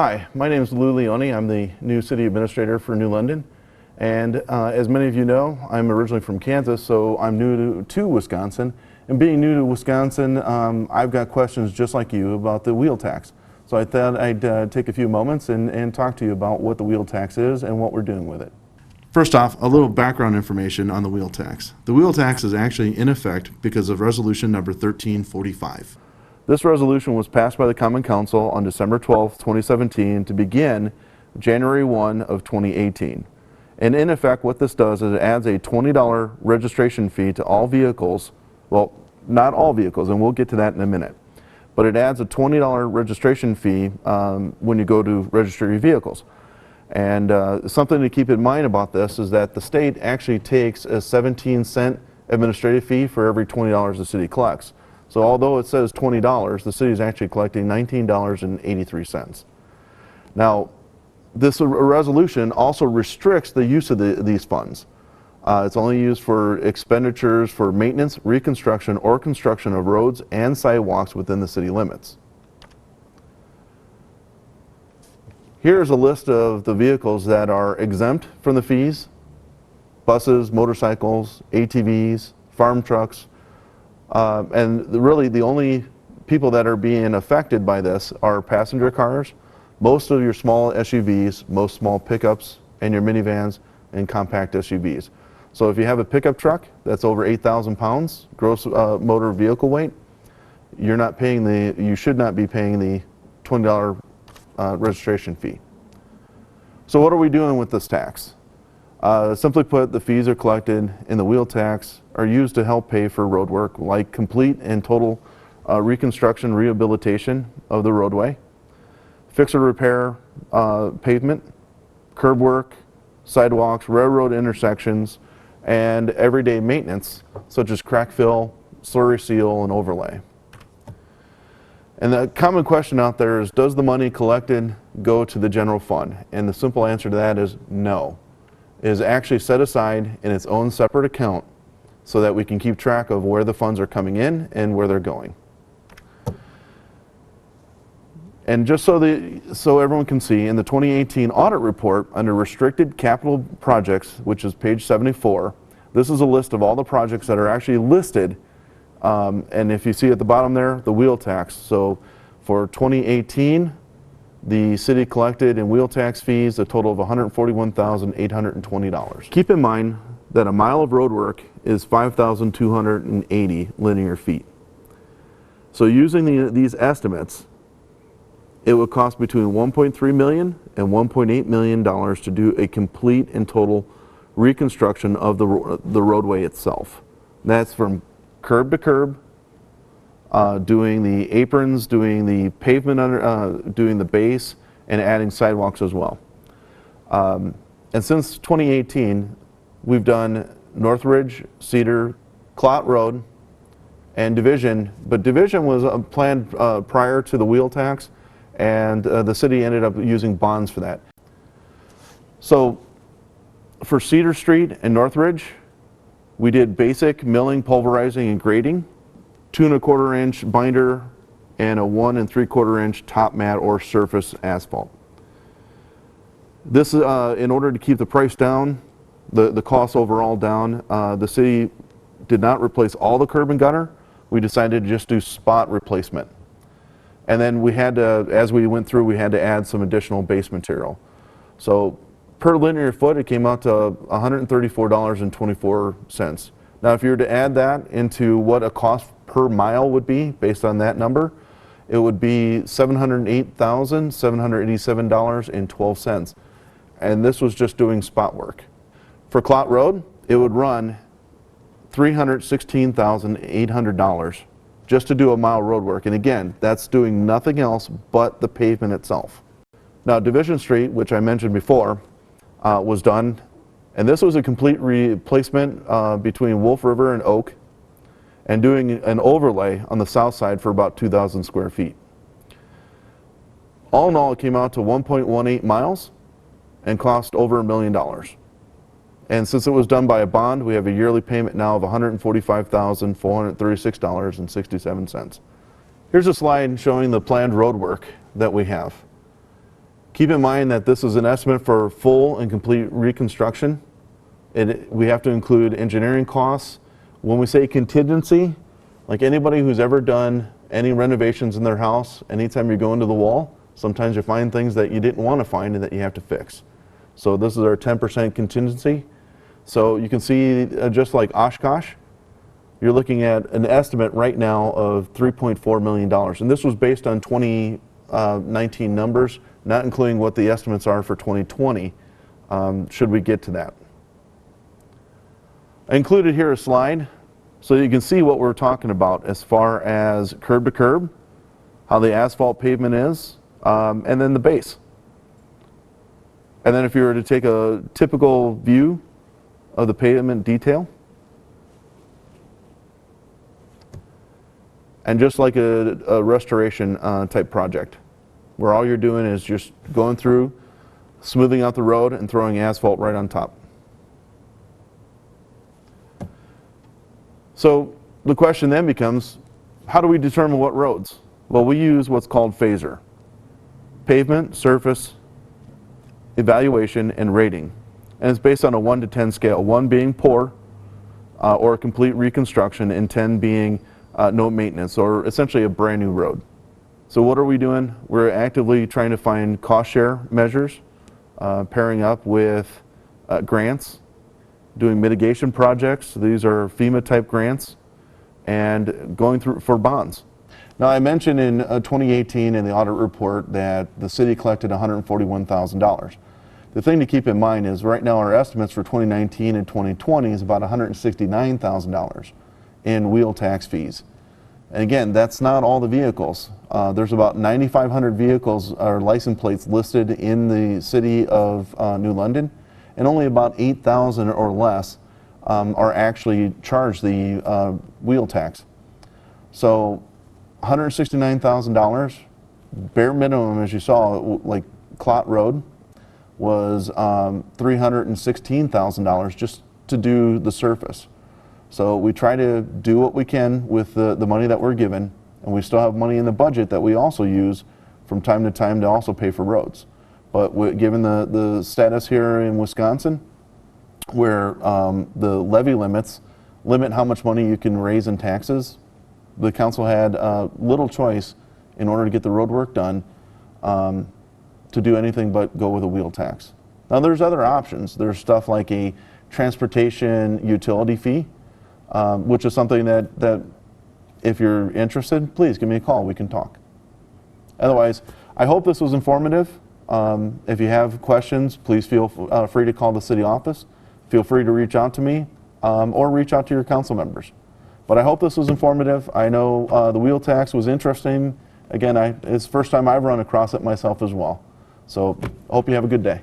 Hi, my name is Leone. I'm the new city administrator for New London. And as many of you know, I'm originally from Kansas, so I'm new to Wisconsin. And being new to Wisconsin, I've got questions just like you about the wheel tax. So I thought I'd take a few moments and talk to you about what the wheel tax is and what we're doing with it. First off, a little background information on the wheel tax. The wheel tax is actually in effect because of resolution number 1345. This resolution was passed by the Common Council on December 12, 2017 to begin January 1 of 2018. And in effect, what this does is it adds a $20 registration fee to all vehicles. Well, not all vehicles, and we'll get to that in a minute. But it adds a $20 registration fee when you go to register your vehicles. And something to keep in mind about this is that the state actually takes a 17-cent administrative fee for every $20 the city collects. So although it says $20, the city is actually collecting $19.83. Now, this resolution also restricts the use of these funds. It's only used for expenditures for maintenance, reconstruction, or construction of roads and sidewalks within the city limits. Here's a list of the vehicles that are exempt from the fees: buses, motorcycles, ATVs, farm trucks, and really the only people that are being affected by this are passenger cars, most of your small SUVs, most small pickups, and your minivans and compact SUVs. So if you have a pickup truck that's over 8,000 pounds gross motor vehicle weight, you should not be paying the $20 registration fee. So what are we doing with this tax? Simply put, the fees are collected in the wheel tax are used to help pay for road work like complete and total reconstruction, rehabilitation of the roadway, fix or repair pavement, curb work, sidewalks, railroad intersections, and everyday maintenance such as crack fill, slurry seal, and overlay. And the common question out there is, does the money collected go to the general fund? And the simple answer to that is no. It is actually set aside in its own separate account so that we can keep track of where the funds are coming in and where they're going. And just so everyone can see, in the 2018 audit report under restricted capital projects, which is page 74, this is a list of all the projects that are actually listed. And if you see at the bottom there, the wheel tax. So for 2018, the city collected in wheel tax fees a total of $141,820. Keep in mind that a mile of roadwork is 5,280 linear feet. So using these estimates, it would cost between $1.3 million and $1.8 million to do a complete and total reconstruction of the roadway itself. That's from curb to curb, doing the aprons, doing the pavement, doing the base, and adding sidewalks as well. And since 2018, we've done Northridge, Cedar, Clot Road, and Division. But Division was planned prior to the wheel tax, and the city ended up using bonds for that. So for Cedar Street and Northridge, we did basic milling, pulverizing, and grading, 2 1/4 inch binder, and a 1 3/4 inch top mat or surface asphalt. This, in order to keep the price down, the cost overall down, the city did not replace all the curb and gutter. We decided to just do spot replacement. And then we had to, as we went through, we had to add some additional base material. So per linear foot, it came out to $134.24. Now, if you were to add that into what a cost per mile would be based on that number, it would be $708,787.12. And this was just doing spot work. For Clot Road, it would run $316,800 just to do a mile road work. And again, that's doing nothing else but the pavement itself. Now, Division Street, which I mentioned before, was done, and this was a complete replacement between Wolf River and Oak, and doing an overlay on the south side for about 2,000 square feet. All in all, it came out to 1.18 miles and cost over $1 million. And since it was done by a bond, we have a yearly payment now of $145,436.67. Here's a slide showing the planned road work that we have. Keep in mind that this is an estimate for full and complete reconstruction. We have to include engineering costs. When we say contingency, like anybody who's ever done any renovations in their house, anytime you go into the wall, sometimes you find things that you didn't want to find and that you have to fix. So this is our 10% contingency. So you can see just like Oshkosh, you're looking at an estimate right now of $3.4 million. And this was based on 2019 numbers, not including what the estimates are for 2020, should we get to that. I included here a slide so you can see what we're talking about as far as curb to curb, how the asphalt pavement is, and then the base. And then if you were to take a typical view of the pavement detail, and just like a restoration type project, where all you're doing is just going through, smoothing out the road and throwing asphalt right on top. So the question then becomes, how do we determine what roads? Well, we use what's called phaser. Pavement, surface, evaluation, and rating. And it's based on a 1 to 10 scale, 1 being poor or a complete reconstruction, and 10 being no maintenance, or essentially a brand new road. So what are we doing? We're actively trying to find cost share measures, pairing up with grants, doing mitigation projects. These are FEMA type grants, and going through for bonds. Now, I mentioned in 2018 in the audit report that the city collected $141,000. The thing to keep in mind is right now our estimates for 2019 and 2020 is about $169,000 in wheel tax fees. And again, that's not all the vehicles. There's about 9,500 vehicles or license plates listed in the city of New London, and only about 8,000 or less are actually charged the wheel tax. So $169,000, bare minimum, as you saw, like Clot Road, was $316,000 just to do the surface. So we try to do what we can with the money that we're given, and we still have money in the budget that we also use from time to time to also pay for roads. But given the status here in Wisconsin, where the levy limits limit how much money you can raise in taxes, the council had little choice in order to get the road work done to do anything but go with a wheel tax. Now there's other options. There's stuff like a transportation utility fee, which is something that if you're interested, please give me a call, we can talk. Otherwise, I hope this was informative. If you have questions, please feel free to call the city office. Feel free to reach out to me or reach out to your council members. But I hope this was informative. I know the wheel tax was interesting. Again, it's the first time I've run across it myself as well. So I hope you have a good day.